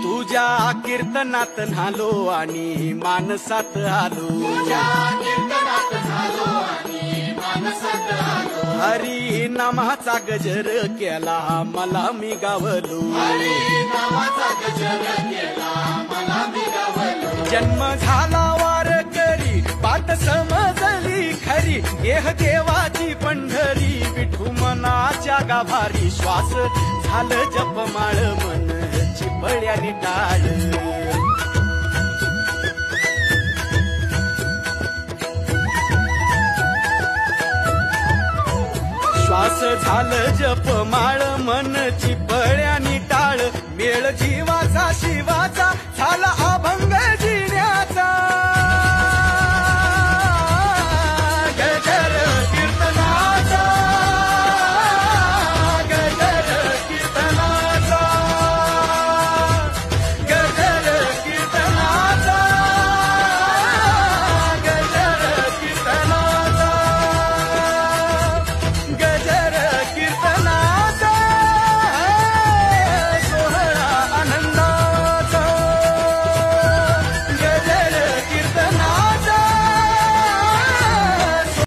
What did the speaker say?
तुझ्या कीर्तनात न्हालो आणि मानसात आलो, हरी नामाचा गजर केला मला मी गावलो, जन्म झाला वारकरी बात समजली खरी, देह देवाची पंढरी विठू मनाच्या गाभारी, श्वास झालं जपमाळ मन चिपळ्याने टाळ, श्वास झालं जपमाळ मन चिपळ्याने टाळ, मेळ जीवाचा शिवाचा झाला अभंग